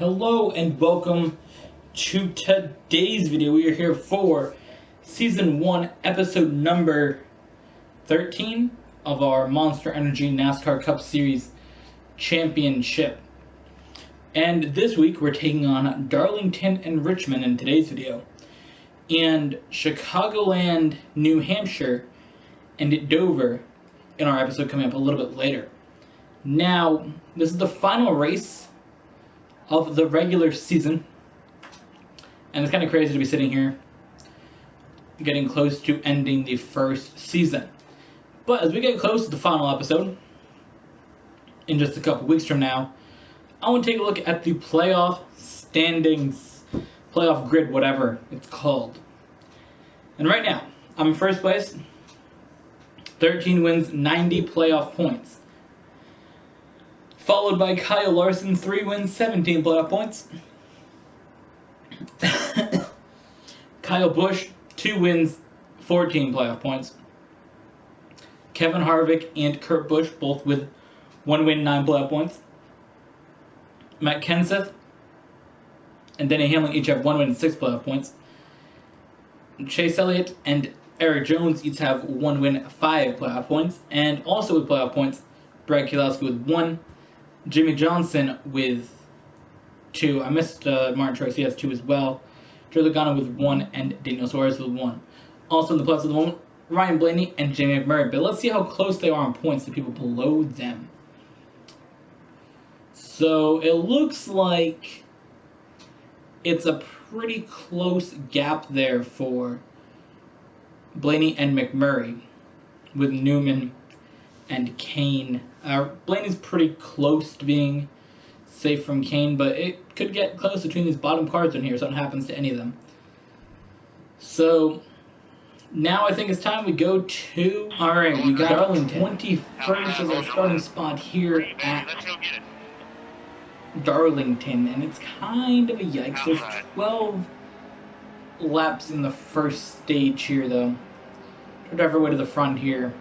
Hello and welcome to today's video. We are here for Season 1, Episode number 13 of our Monster Energy NASCAR Cup Series Championship. And this week we're taking on Darlington and Richmond in today's video. And Chicagoland, New Hampshire, and Dover in our episode coming up a little bit later. Now, this is the final race of the regular season, and it's kind of crazy to be sitting here getting close to ending the first season. But as we get close to the final episode, in just a couple weeks from now, I want to take a look at the playoff standings, playoff grid, whatever it's called. And right now, I'm in first place, 13 wins, 90 playoff points. Followed by Kyle Larson, 3 wins, 17 playoff points. Kyle Busch, 2 wins, 14 playoff points. Kevin Harvick and Kurt Busch, both with 1 win, 9 playoff points. Matt Kenseth and Denny Hamlin each have 1 win and 6 playoff points. Chase Elliott and Eric Jones each have 1 win, 5 playoff points. And also with playoff points, Brad Keselowski with 1. Jimmy Johnson with 2. I missed Martin Truex, he has 2 as well. Joe Logano with 1 and Daniel Suarez with 1. Also in the playoffs at the moment, Ryan Blaney and Jamie McMurray. But let's see how close they are on points to people below them. So it looks like it's a pretty close gap there for Blaney and McMurray with Newman and Kane. Blaney's pretty close to being safe from Kane, but it could get close between these bottom cars in here if something happens to any of them. So now I think it's time we go to... Alright, we got Darlington. 21st as our starting spot here at Darlington, and it's kind of a yikes. There's 12 laps in the first stage here, though. We'll drive our way to the front here.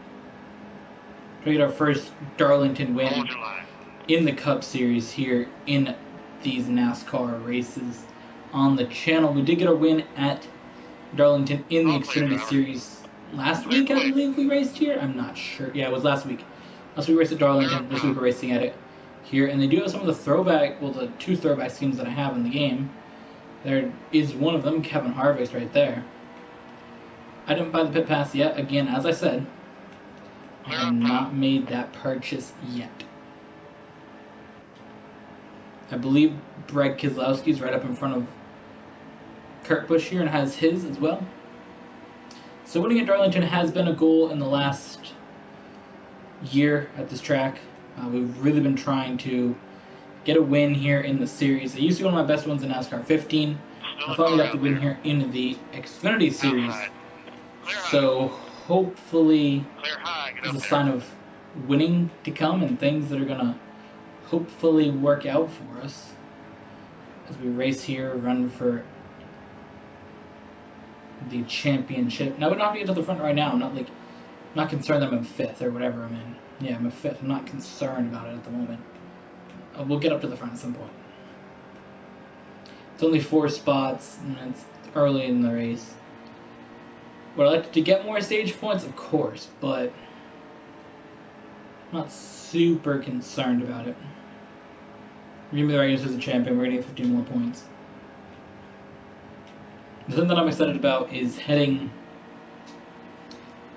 We get our first Darlington win in the Cup Series here in these NASCAR races on the channel. We did get a win at Darlington in the Xfinity Series last week, I believe we raced here. I'm not sure. Yeah, it was last week. Last week we raced at Darlington. This week we're racing at it here. And they do have some of the throwback, well, the 2 throwback schemes that I have in the game. There is one of them, Kevin Harvick's right there. I didn't buy the pit pass yet. Again, as I said, I have not made that purchase yet. I believe Brad Keselowski is right up in front of Kurt Busch here and has his as well. So winning at Darlington has been a goal in the last year at this track. We've really been trying to get a win here in the series. It used to be one of my best ones in NASCAR 15. I finally got the win here in the Xfinity Series. So hopefully it's a sign of winning to come and things that are going to hopefully work out for us as we race here, run for the championship. Now we don't have to get to the front right now. I'm not concerned that I'm in 5th or whatever I'm in. Yeah, I'm in 5th. I'm not concerned about it at the moment. We'll get up to the front at some point. It's only 4 spots and it's early in the race. Would I like to get more stage points? Of course, but I'm not super concerned about it. Give me the regular season champion, we're going to get 15 more points. The thing that I'm excited about is heading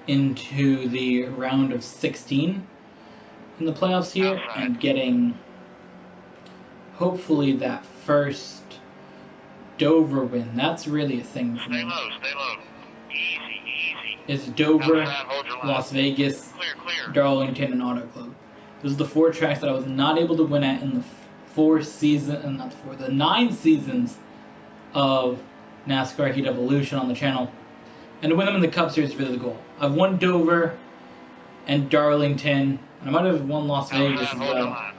into the round of 16 in the playoffs here and getting hopefully that first Dover win. That's really a thing for me. Stay low. Easy. It's Dover, Las Vegas, Darlington, and Auto Club. Those are the 4 tracks that I was not able to win at in the 9 seasons of NASCAR Heat Evolution on the channel. And to win them in the Cup Series is really the goal. I've won Dover and Darlington, and I might have won Las Vegas as well.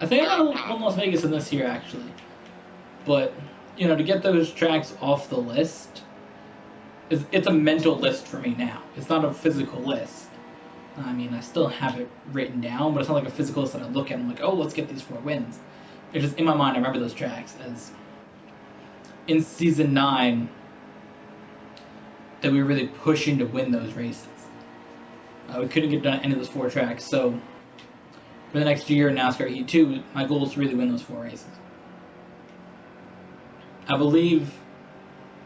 I think I might have won Las Vegas in this year, actually. But, you know, to get those tracks off the list, it's a mental list for me now. It's not a physical list. I mean, I still have it written down, but it's not like a physical list that I look at and I'm like, oh, let's get these 4 wins. It's just in my mind, I remember those tracks as in Season 9 that we were really pushing to win those races. We couldn't get done any of those 4 tracks, so for the next year in NASCAR Heat 2, my goal is to really win those 4 races. I believe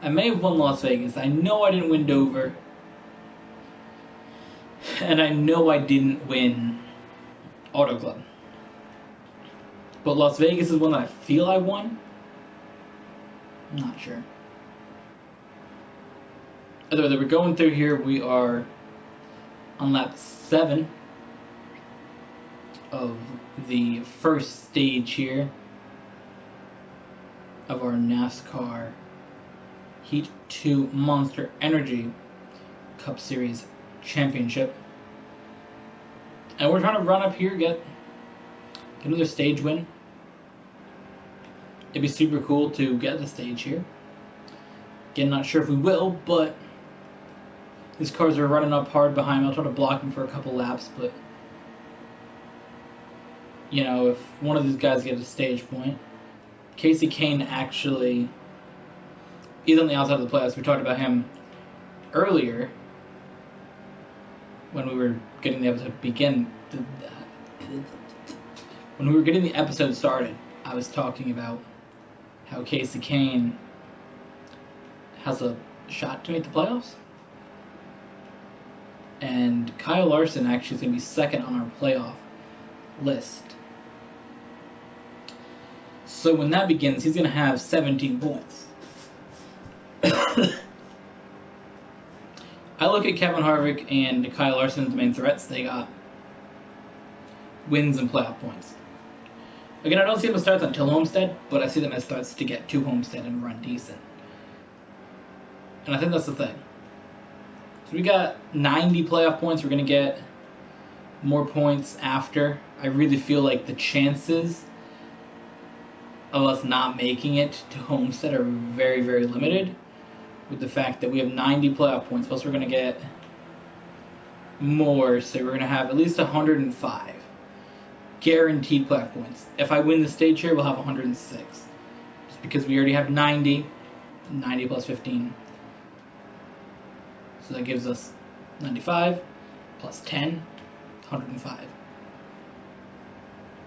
I may have won Las Vegas. I know I didn't win Dover. And I know I didn't win Auto Club. But Las Vegas is one that I feel I won. I'm not sure. Either way, we're going through here. We are on lap 7 of the first stage here of our NASCAR Heat 2 Monster Energy Cup Series Championship. And we're trying to run up here, get another stage win. It'd be super cool to get the stage here. Again, not sure if we will, but these cars are running up hard behind me. I'll try to block them for a couple laps, but you know, if one of these guys gets a stage point. Casey Kane actually is on the outside of the playoffs. We talked about him earlier when we were getting the episode when we were getting the episode started. I was talking about how Casey Kane has a shot to make the playoffs, and Kyle Larson actually is going to be second on our playoff list. So when that begins, he's going to have 17 points. I look at Kevin Harvick and Kyle Larson as the main threats. They got wins and playoff points. Again, I don't see them as starts until Homestead, but I see them as starts to get to Homestead and run decent. And I think that's the thing. So we got 90 playoff points. We're going to get more points after. I really feel like the chances of us not making it to Homestead are very, very limited, with the fact that we have 90 playoff points, plus we're going to get more, so we're going to have at least 105 guaranteed playoff points. If I win the stage here, we'll have 106, just because we already have 90 plus 15, so that gives us 95 plus 10, 105.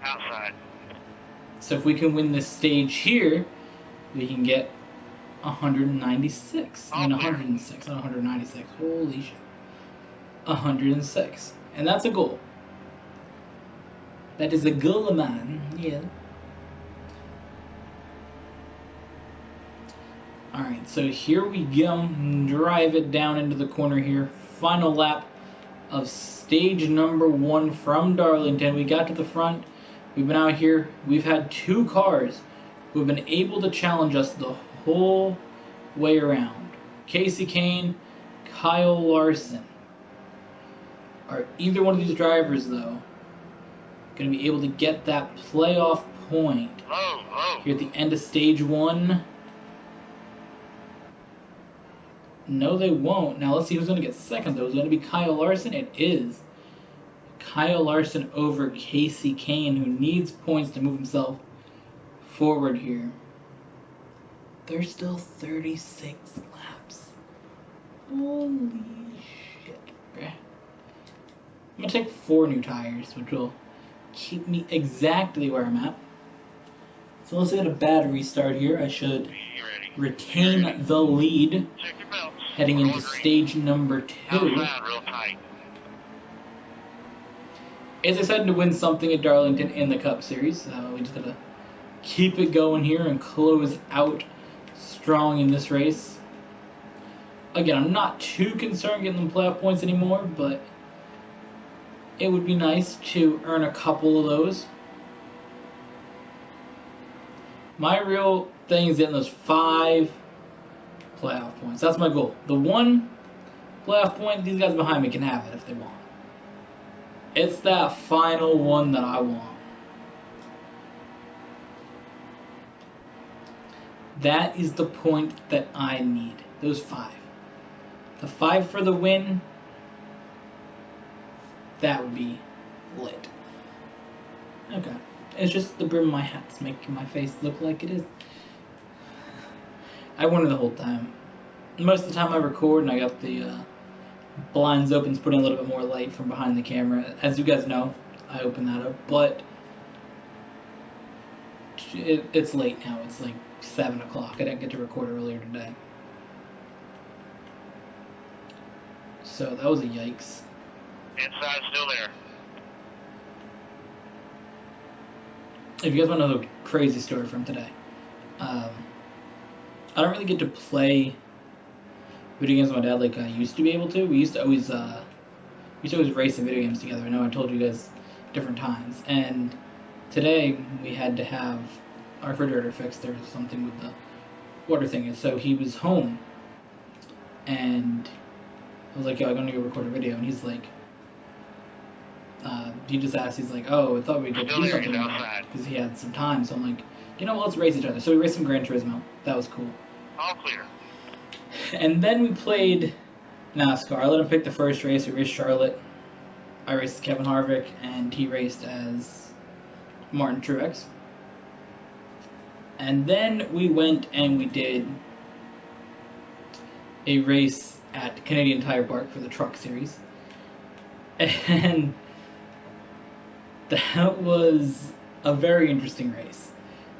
Outside. So if we can win this stage here, we can get 196. I mean 106, not 196. Holy shit. 106. And that's a goal. That is a goal of mine. Yeah. Alright, so here we go. Drive it down into the corner here. Final lap of stage number 1 from Darlington. We got to the front. We've been out here. We've had 2 cars who have been able to challenge us the whole way around. Casey Kane, Kyle Larson. Are either one of these drivers, though, going to be able to get that playoff point here at the end of stage 1? No, they won't. Now, let's see who's going to get second, though. Is it going to be Kyle Larson? It is. Kyle Larson over Casey Kane, who needs points to move himself forward here. There's still 36 laps. Holy shit. Okay. I'm going to take 4 new tires, which will keep me exactly where I'm at. So unless I get a bad restart here, I should retain the lead heading into stage number 2. It's exciting to win something at Darlington in the Cup Series. We just gotta keep it going here and close out strong in this race. Again, I'm not too concerned getting them playoff points anymore, but it would be nice to earn a couple of those. My real thing is getting those 5 playoff points. That's my goal. The 1 playoff point, these guys behind me can have it if they want. It's that final one that I want. That is the point that I need. Those 5. The 5 for the win. That would be lit. Okay. It's just the brim of my hat's making my face look like it is. I wonder the whole time. Most of the time I record and I got the blinds open, putting a little bit more light from behind the camera. As you guys know, I open that up, but it's late now. It's like 7 o'clock. I didn't get to record earlier today. So that was a yikes. Inside still there. If you guys want to know the crazy story from today, I don't really get to play video games with my dad like I used to be able to. We used to always race in video games together. I know I told you guys different times. And today we had to have our refrigerator fixed. There was something with the water thing, and so he was home, and I was like, "Yo, I'm gonna go record a video," and he's like, he just asked, he's like, "Oh, I thought we could do something," because he had some time. So I'm like, you know what, let's race each other. So we raced some Gran Turismo. That was cool. All clear. And then we played NASCAR. I let him pick the first race. We raced Charlotte. I raced Kevin Harvick, and he raced as Martin Truex. And then we went and we did a race at Canadian Tire Park for the Truck Series. And that was a very interesting race,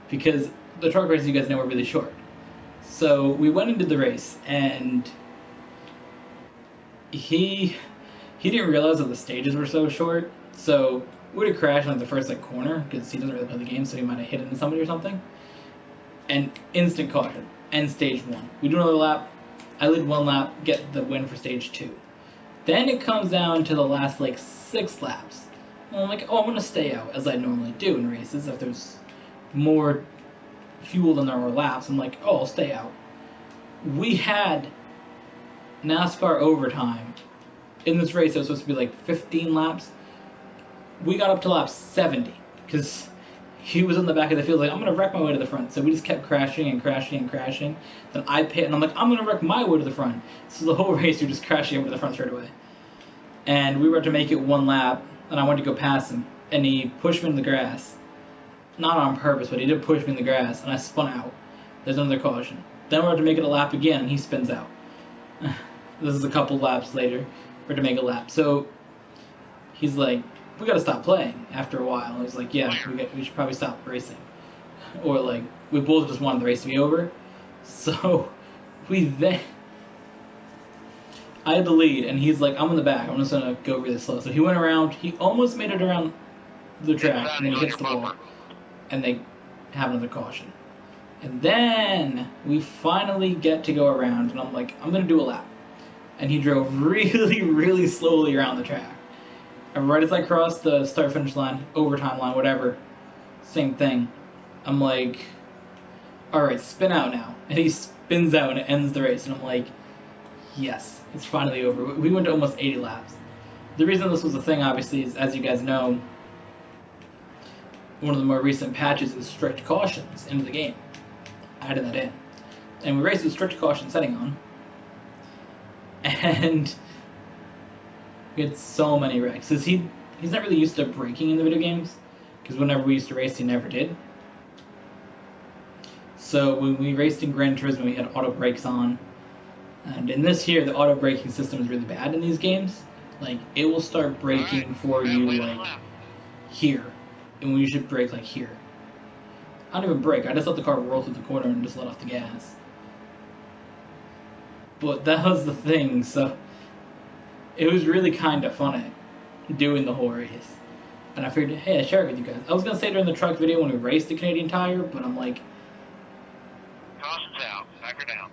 because the truck races, you guys know, were really short. So we went and did the race, and he didn't realize that the stages were so short. So we would have crashed on the first corner, because he doesn't really play the game, so he might have hit into somebody or something. And instant caution. End stage 1. We do another lap. I lead 1 lap, get the win for stage 2. Then it comes down to the last 6 laps. And I'm like, oh, I'm gonna stay out, as I normally do in races. If there's more fuel than there are laps, I'm like, oh, I'll stay out. We had NASCAR overtime in this race. It was supposed to be 15 laps. We got up to lap 70 because he was in the back of the field like, I'm gonna wreck my way to the front. So we just kept crashing and crashing and crashing. Then I pit and I'm like, I'm gonna wreck my way to the front. So the whole race we were just crashing over to the front straight away. And we were to make it 1 lap, and I wanted to go past him, and he pushed me in the grass. Not on purpose, but he did push me in the grass, and I spun out. There's another caution. Then we're to make it a lap again, and he spins out. This is a couple laps later. We're to make a lap. So he's like, we gotta stop playing after a while. And he's like, yeah, we should probably stop racing. Or we both just wanted the race to be over. So I had the lead, and he's like, I'm in the back. I'm just gonna go really slow. So he went around. He almost made it around the track, and then he hits the wall, and they have another caution. And then we finally get to go around, and I'm like, I'm gonna do a lap. And he drove really, really slowly around the track. And right as I crossed the start-finish line, overtime line, whatever, same thing. I'm like, all right, spin out now. And he spins out, and it ends the race. And I'm like, yes. It's finally over. We went to almost 80 laps. The reason this was a thing, obviously, is, as you guys know, one of the more recent patches is strict cautions into the game. I added that in. And we raced with strict caution setting on. And we had so many wrecks. Because he's not really used to braking in the video games. Because whenever we used to race, he never did. So when we raced in Gran Turismo, we had auto brakes on. And in this here, the auto braking system is really bad in these games. It will start braking for you, here. And when you should brake, here. I don't even brake. I just let the car roll through the corner and just let off the gas. But that was the thing, so it was really kind of funny doing the whole race. And I figured, hey, I share it with you guys. I was going to say during the truck video when we raced the Canadian Tire, but I'm like... Caution's out. Back her down.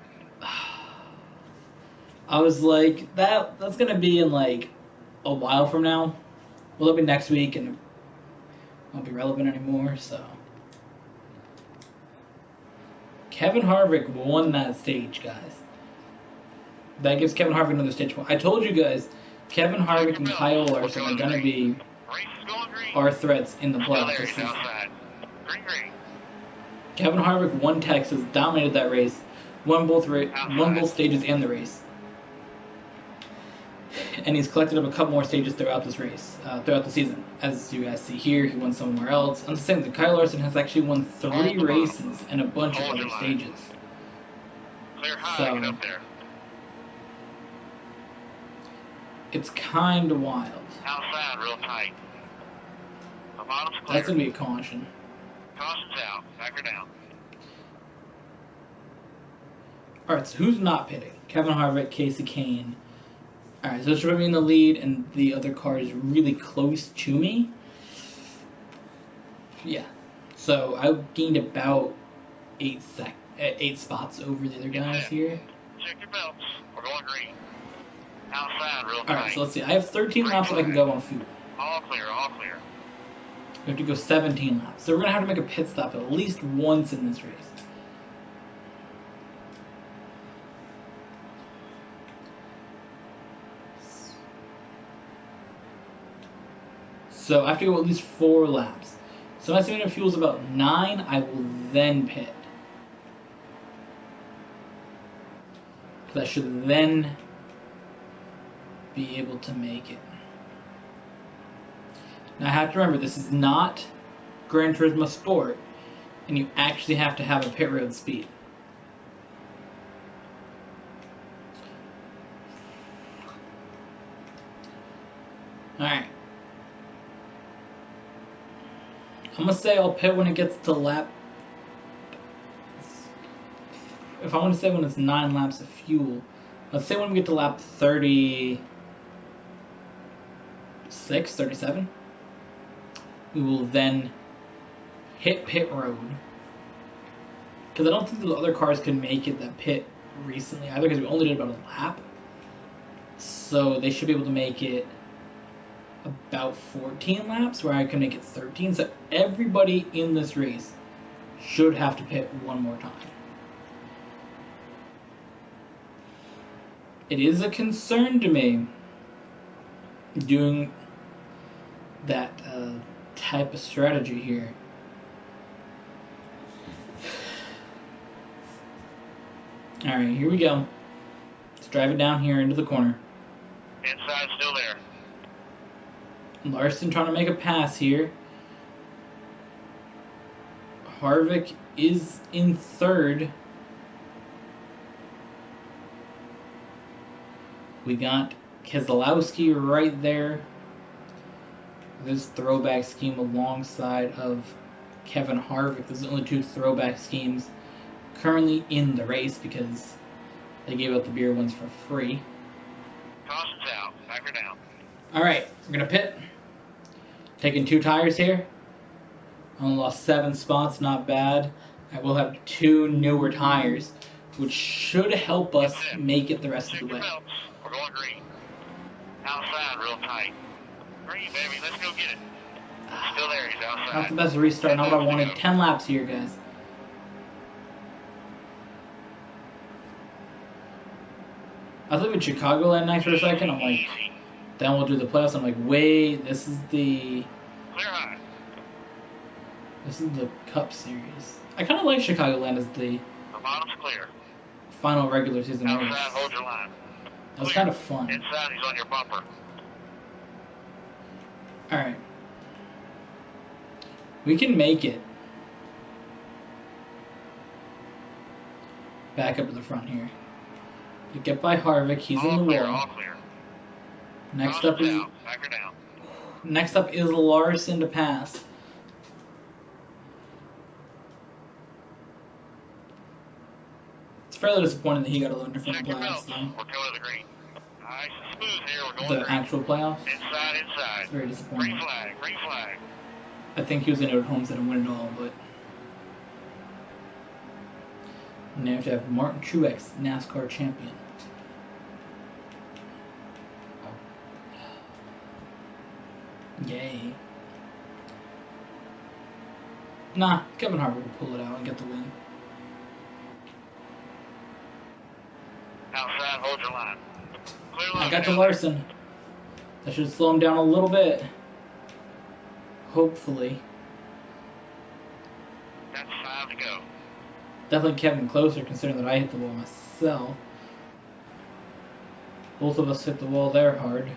I was like, that's going to be in, a while from now. Well, it'll be next week, and it won't be relevant anymore, so... Kevin Harvick won that stage, guys. That gives Kevin Harvick another stage point. I told you guys, Kevin Harvick and Kyle Larson are going to be our threats in the playoffs this season. Kevin Harvick won Texas, dominated that race, won both stages and the race. and he's collected up a couple more stages throughout this race, throughout the season. As you guys see here, he won somewhere else. And the same thing, Kyle Larson has actually won 3 races and a bunch of other stages. Clear high, So, get up there. it's kind of wild. Outside, real tight. The bottom's clear. That's going to be a caution. Caution's out. Back her down. Alright, so who's not pitting? Kevin Harvick, Casey Kane. Alright, so this should be in the lead, and the other car is really close to me. Yeah. So I gained about 8 spots over the other guys here. Check your belts. We're going green. Outside, real tight. Alright, so let's see. I have 13 laps that I can go on fuel. All clear, all clear. We have to go 17 laps. So we're going to have to make a pit stop at least once in this race. So I have to go at least 4 laps. So my estimated fuel is about 9. I will then pit. Because I should then be able to make it. Now I have to remember, this is not Gran Turismo Sport, and you actually have to have a pit road speed. Alright. I'm going to say I'll pit when it gets to lap... If I want to say when it's 9 laps of fuel, let's say when we get to lap 36, 37, we will then hit pit road. Because I don't think the other cars can make it that pit recently either, because we only did about a lap. So they should be able to make it about 14 laps, where I can make it 13. So everybody in this race should have to pit one more time. It is a concern to me doing that type of strategy here. Alright, here we go. Let's drive it down here into the corner. Inside, still there. Larson trying to make a pass here. Harvick is in third. We got Keselowski right there. This throwback scheme alongside of Kevin Harvick. There's only 2 throwback schemes currently in the race because they gave out the beer ones for free. Caution's out. Back her down. Alright, we're going to pit. Taking 2 tires here. I only lost 7 spots, not bad. I will have 2 newer tires, which should help us make it the rest of the way. We're going green. Outside, real tight. Green, baby, let's go get it. Still there, he's outside. Not the best restart, not what I wanted. 10 laps here, guys. I was living in Chicagoland next for a second. I'm like, then we'll do the playoffs. I'm like, wait, this is the... Clear high. This is the Cup Series. I kind of like Chicagoland as the bottom's clear. final regular season race. Outside, hold your line. That was kind of fun. Inside, he's on your bumper. Alright. We can make it. Back up to the front here. We get by Harvick, he's in the clear, wall. all clear. Next up is Back her down. next up is Larson to pass. It's fairly disappointing that he got a little different Check your playoffs belts. though. We're going to the green. Nice and smooth here. We're going The green. actual playoffs. Inside. It's very disappointing. Green flag, green flag. I think he was going to go to Homestead and win it all, but now you have to have Martin Truex, NASCAR champion. Yay. Nah, Kevin Harvick will pull it out and get the win. Outside, hold your line. Clear I line, got to down. Larson. That should slow him down a little bit. Hopefully. That's 5 to go. Definitely kept him closer considering that I hit the wall myself. Both of us hit the wall there hard.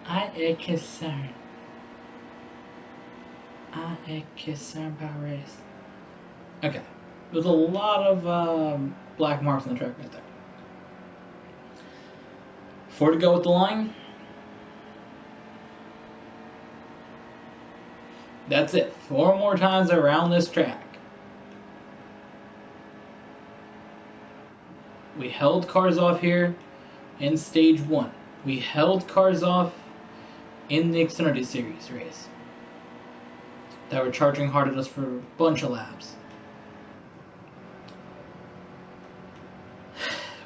I am concerned. I am concerned about race. Okay. There's a lot of black marks on the track right there. 4 to go with the line. That's it. 4 more times around this track. We held cars off here in stage 1. We held cars off in the Xfinity Series race that were charging hard at us for a bunch of laps.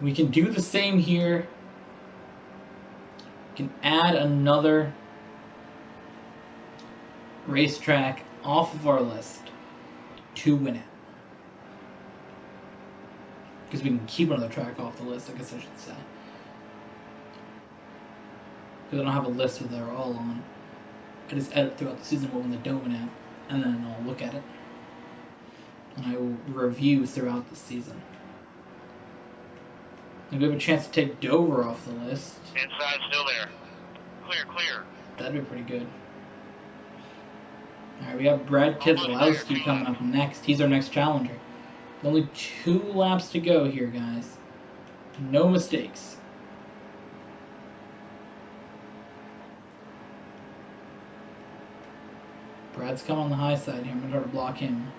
We can do the same here. We can add another racetrack off of our list to win it. Because we can keep another track off the list, I guess I should say. Because I don't have a list that they're all on. I just edit throughout the season when they don't win it, and then I'll look at it. And I will review throughout the season. And we have a chance to take Dover off the list. Inside still there. Clear, clear. That'd be pretty good. Alright, we have Brad Keselowski coming up next. He's our next challenger. Only 2 laps to go here, guys. No mistakes. Brad's coming on the high side here. I'm going to try to block him.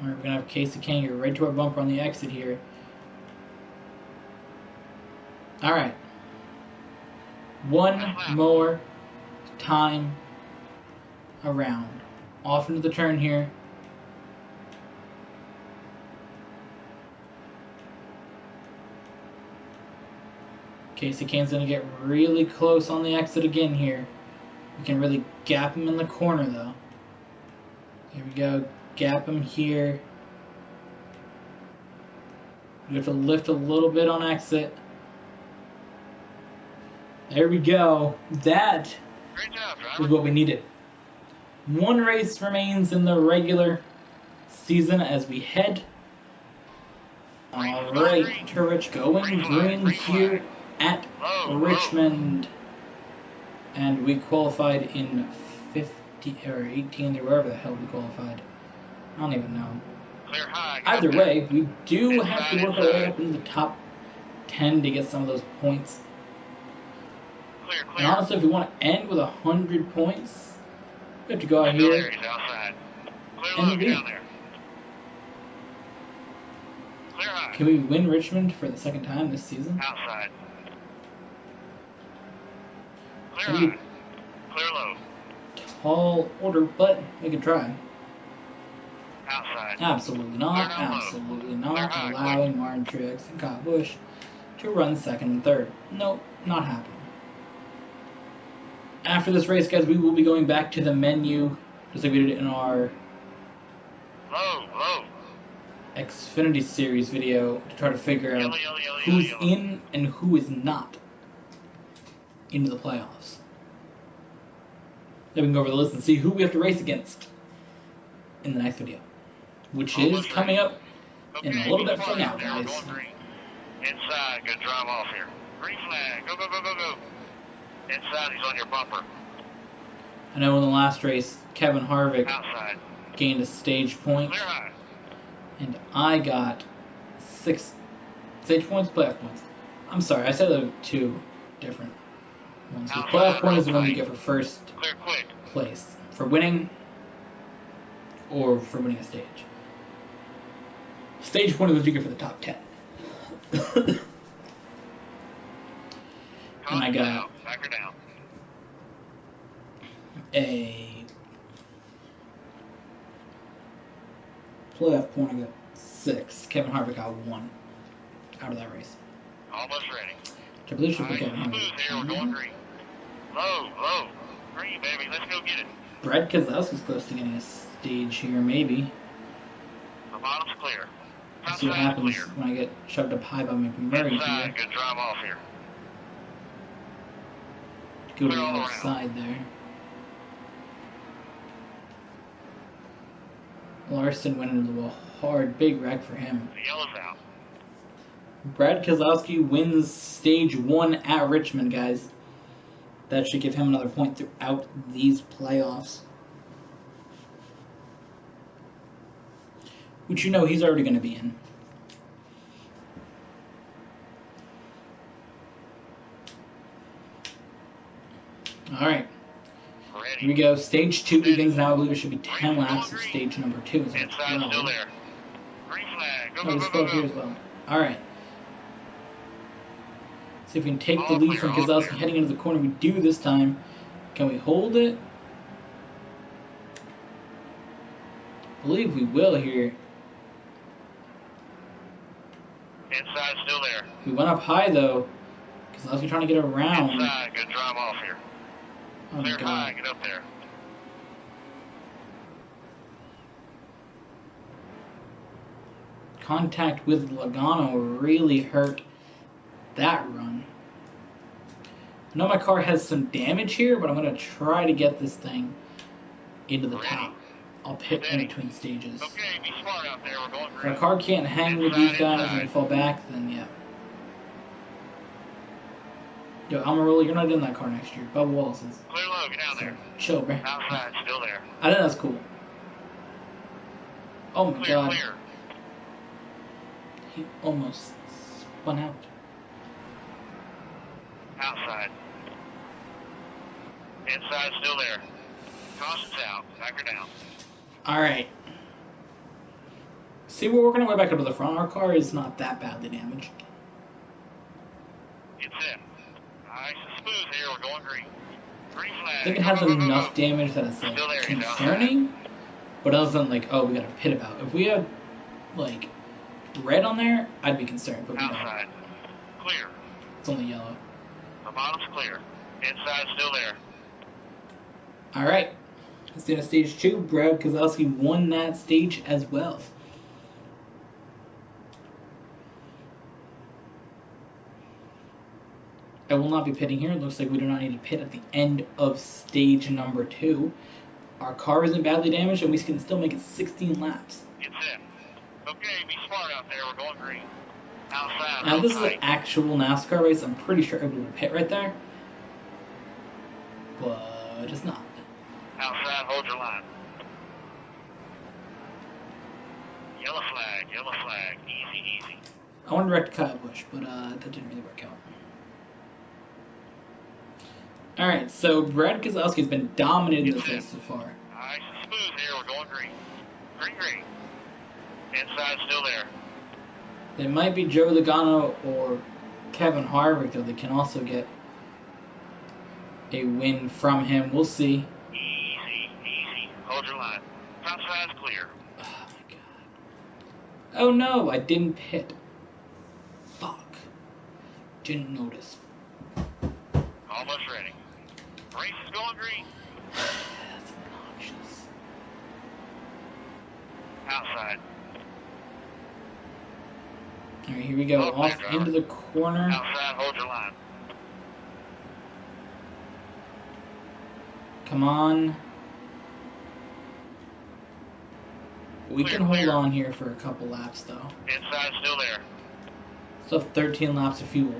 Alright, we're going to have Casey Kanger right to our bumper on the exit here. Alright. 1 more time around. Off into the turn here. Casey Kane's going to get really close on the exit again here. We can really gap him in the corner though. Here we go. Gap him here. We have to lift a little bit on exit. There we go. That is what we needed. 1 race remains in the regular season as we head. Alright, to Rich going green here at Richmond. And we qualified in 50 or 18 or wherever the hell we qualified. I don't even know. Either way, we do have to work our way up in the top 10 to get some of those points. And honestly, if we want to end with 100 points, we have to go out here and win. Can we win Richmond for the 2nd time this season? Outside. Clear high. Clear low. Tall order, but we can try. Outside. Absolutely not. Absolutely not. Allowing Martin Truex and Kyle Busch to run 2nd and 3rd. Nope, not happening. After this race, guys, we will be going back to the menu, just like we did in our Xfinity Series video, to try to figure out who's in and who is not into the playoffs. Then we can go over the list and see who we have to race against in the next video, which is coming up in a little bit from now, guys. Inside, good drive off here. Green flag, go, go, go, go, go. Inside, he's on your bumper. I know in the last race, Kevin Harvick Outside. gained a stage point, Clear high. and I got 6 stage points, playoff points. I'm sorry, I said there were 2 different ones. The playoff point is the one you get for first Clear quick. place, for winning, or for winning a stage. Stage point is what you get for the top 10. And I got Back her down. a playoff point. I got 6. Kevin Harvick got 1 out of that race. Almost ready. Which I believe should be Kevin Smooth Harvick. here, we're going green. Low, low. Green, baby, let's go get it. Brad Keselowski's close to getting a stage here, maybe. The bottom's clear. Let's see what happens when I get shoved up high by McMurray Inside, here. good drive off here. go to the outside there. Larson went into the hard, big wreck for him. The yellow's out. Brad Keselowski wins stage 1 at Richmond, guys. That should give him another point throughout these playoffs. Which you know he's already going to be in. Alright. Here we go. Stage 2 begins now. I believe it should be 10 laps of stage number 2. So Inside still there. Green flag. Go, oh, go, go, go, here as well. Alright. See if we can take the lead from Keselowski heading into the corner. We do this time. Can we hold it? I believe we will here. Inside still there. We went up high though. Keselowski trying to get around. Inside, good drive off here. Oh, Clear God. high, get up there. Contact with Logano really hurt that run. I know my car has some damage here, but I'm going to try to get this thing into the top. I'll pit in between stages. Okay, be smart out there. We're going If green. our car can't hang with these guys and we fall back, then yeah. Yo, Amarillo, you're not in that car next year. Bubba Wallace is. Clear low, get down there. Chill, bro. Outside, still there. I think that's cool. Oh my Clear, God. clear. He almost spun out. Outside. Inside, still there. Caution's out. Back her down. Alright. See, we're working our way back up to the front. Our car is not that badly damaged. It's in. Nice and smooth here. We're going green. Green flag. I think it has enough damage that it's like Still there, he's concerning, but other than like, oh, we got a pit about. If we had like red on there, I'd be concerned, but we don't. Outside. Clear. It's only yellow. The bottom's clear. Inside, still there. Alright. Let's do stage 2. Brad Keselowski won that stage as well. I will not be pitting here. It looks like we do not need to pit at the end of stage number 2. Our car isn't badly damaged, and we can still make it 16 laps. It's in. Okay, be smart out there. We're going green. Outside. Now, this is tight. an actual NASCAR race. I'm pretty sure I would have pit right there. But it's not. Outside, hold your line. Yellow flag. Easy, easy. I wanted to wreck Kyle Busch, but that didn't really work out. Alright, so Brad Keselowski has been dominating this race so far. Nice and smooth here. We're going green. Green. Inside, still there. It might be Joe Logano or Kevin Harvick, though. They can also get a win from him. We'll see. Easy. Hold your line. Top side's clear. Oh, my God. Oh, no, I didn't pit. Fuck. Didn't notice. Almost ready. Race is going green. That's obnoxious. Outside. Alright, here we go. Oh, Off driver. into the corner. Outside, hold your line. Come on. We can hold on here for a couple laps, though. Inside, still there. Still have 13 laps of fuel.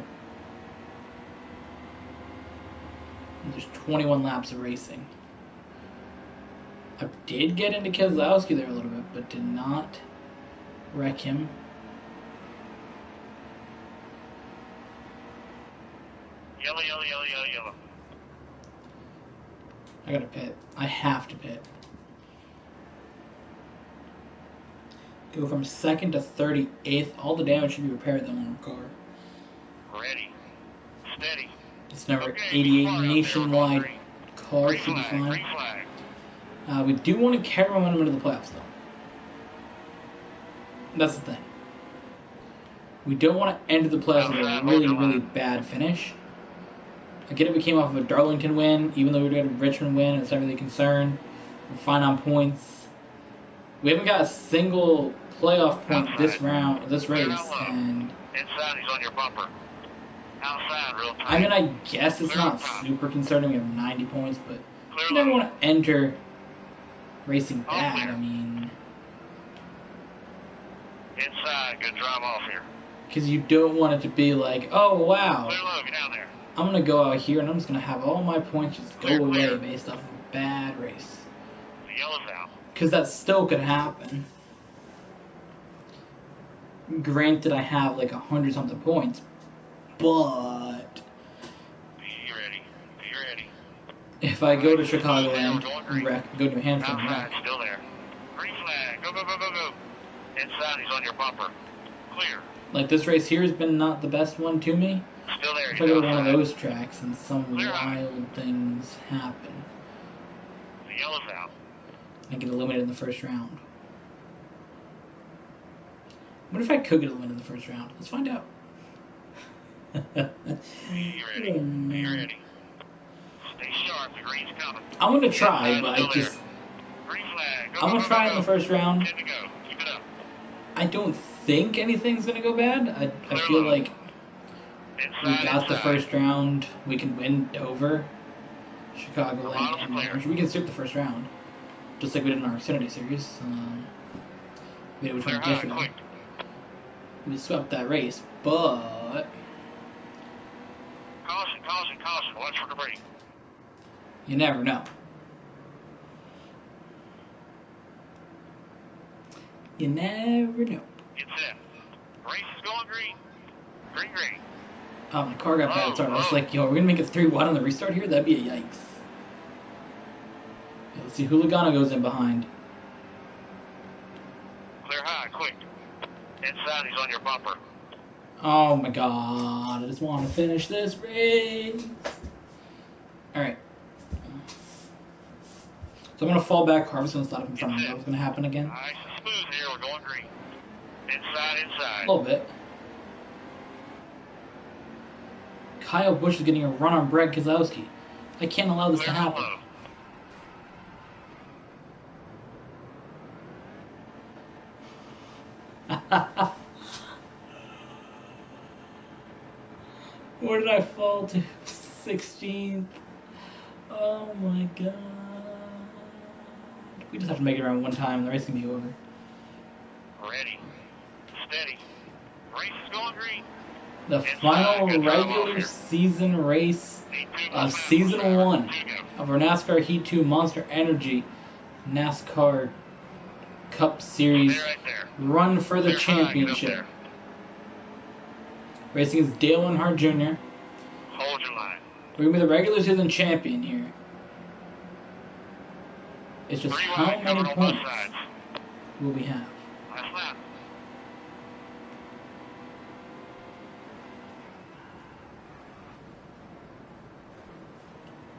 And there's 21 laps of racing. I did get into Keselowski there a little bit, but did not wreck him. Yellow. I gotta pit. I have to pit. Go from 2nd to 38th. All the damage should be repaired though on our car. Ready. Steady. It's number Okay, 88 far out there, nationwide green. car Green should be flag. Green fine. flag. We do want to carry momentum into the playoffs though. That's the thing. We don't want to enter the playoffs with a really bad finish. I get it, we came off of a Darlington win, even though we got a Richmond win, it's not really a concern. We're fine on points. We haven't got a single playoff point this round, this race, and Inside, he's on your bumper. Outside, real tight. I mean, I guess it's Clear not up top. super concerning. We have 90 points, but Clear you never low. want to enter racing All bad. clear. I mean, Inside, good drive off here. because you don't want it to be like, oh wow, Clear low, get down there. I'm gonna go out here and I'm just gonna have all my points just go Clear, away clear. based off of a bad race. The yellow's out. Because that still could happen. Granted, I have like 100 something points, but Be ready. Be ready. if I go to Alright, Chicago clear, and we're going green. wreck, go to New Hampshire and Outside, wreck, still there. Green flag. Go, go, go, go, go. Inside, he's on your bumper. Clear. like this race here has been not the best one to me. Still there. If He's I go to one of outside. those tracks and some Clear high. wild things happen, The yellow's out. I get eliminated in the first round. What if I could get eliminated in the first round? Let's find out. Be ready. Be ready. Stay sharp. The green's coming. I'm gonna try, Inside, but still I just there. Green flag. Go, I'm go, gonna go, try go, in the go. first round. 10 to go. Keep it up. I don't think anything's gonna go bad. I Clear feel low. like we Inside, got the inside. first round. We can win Dover, Chicagoland, Bottom's and clear. Orange. We can sweep the first round, just like we did in our Xfinity series. We did which Clear one high. yesterday. Quick. We swept that race, but Caution, caution, caution. Watch for debris. you never know. You never know. Get set. Race is going green. Green, green. Oh, my car got bad. Sorry, I was Oh. like, yo, we're gonna make it 3-1 on the restart here? That'd be a yikes. Yeah, let's see who Logano goes in behind. Clear high. Quick. Inside, he's on your bumper. Oh my god, I just want to finish this race. Alright. So I'm going to fall back, Harvey's going to start up in front of me. That's going to happen again. Nice and smooth here. We're going green. Inside, A inside. little bit. Kyle Busch is getting a run on Brad Keselowski. I can't allow this to Clear happen. low. Where did I fall to? 16th. Oh my god. We just have to make it around one time and the race can be over. Ready. Steady. Race is going green. The final regular season race of season 1 of our NASCAR Heat 2 Monster Energy NASCAR Cup Series Stay right there. run for the Clear high, get up championship. there. Racing against Dale Earnhardt Jr. Hold your line. We're going to be the regular season champion here. It's just 3 how wide, many covered on both points sides. will we have? Last lap.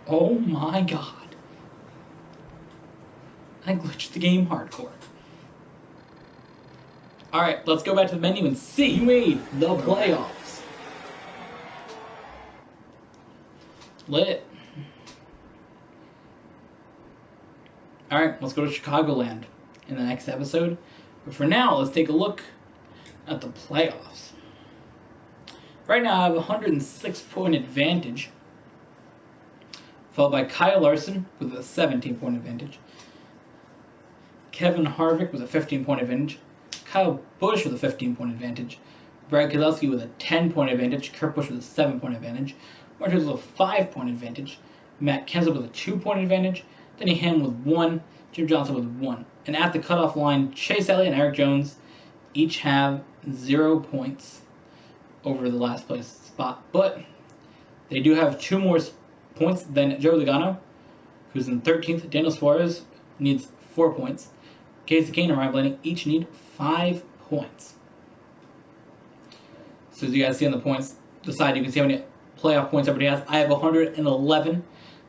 Oh my god. I glitched the game hardcore. Alright, let's go back to the menu and see who made the playoffs. Lit. Alright, let's go to Chicagoland in the next episode. But for now, let's take a look at the playoffs. Right now, I have a 106-point advantage, followed by Kyle Larson with a 17-point advantage, Kevin Harvick with a 15-point advantage, Kyle Busch with a 15-point advantage, Brad Keselowski with a 10-point advantage, Kurt Busch with a 7-point advantage, Martin with a 5-point advantage, Matt Kenseth with a 2-point advantage, Denny Hamlin with 1, Jim Johnson with 1. And at the cutoff line, Chase Elliott and Eric Jones each have 0 points over the last place spot. But they do have 2 more points than Joe Logano, who's in 13th. Daniel Suarez needs 4 points. Casey Kane and Ryan Blaney each need 5 points. So as you guys see on the points, the side, you can see how many playoff points everybody has. I have 111.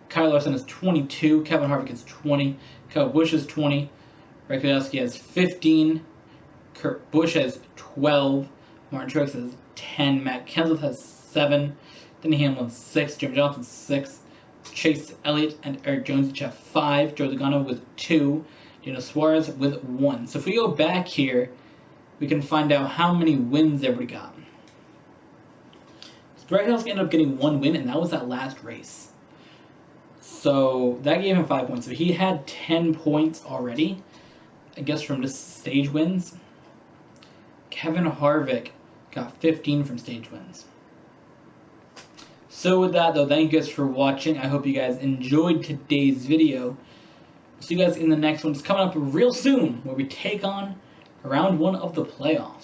Kyle Larson has 22. Kevin Harvick has 20. Kyle Busch has 20. Brad Keselowski has 15. Kurt Busch has 12. Martin Truex has 10. Matt Kenseth has 7. Denny Hamlin 6. Jim Johnson 6. Chase Elliott and Eric Jones each have 5. Joe Logano with 2. Daniel Suarez with 1. So if we go back here, we can find out how many wins everybody got. Greg Helsky ended up getting 1 win, and that was that last race. So that gave him 5 points. So he had 10 points already, I guess, from just stage wins. Kevin Harvick got 15 from stage wins. So with that, though, thank you guys for watching. I hope you guys enjoyed today's video. See you guys in the next one. It's coming up real soon, where we take on round 1 of the playoffs.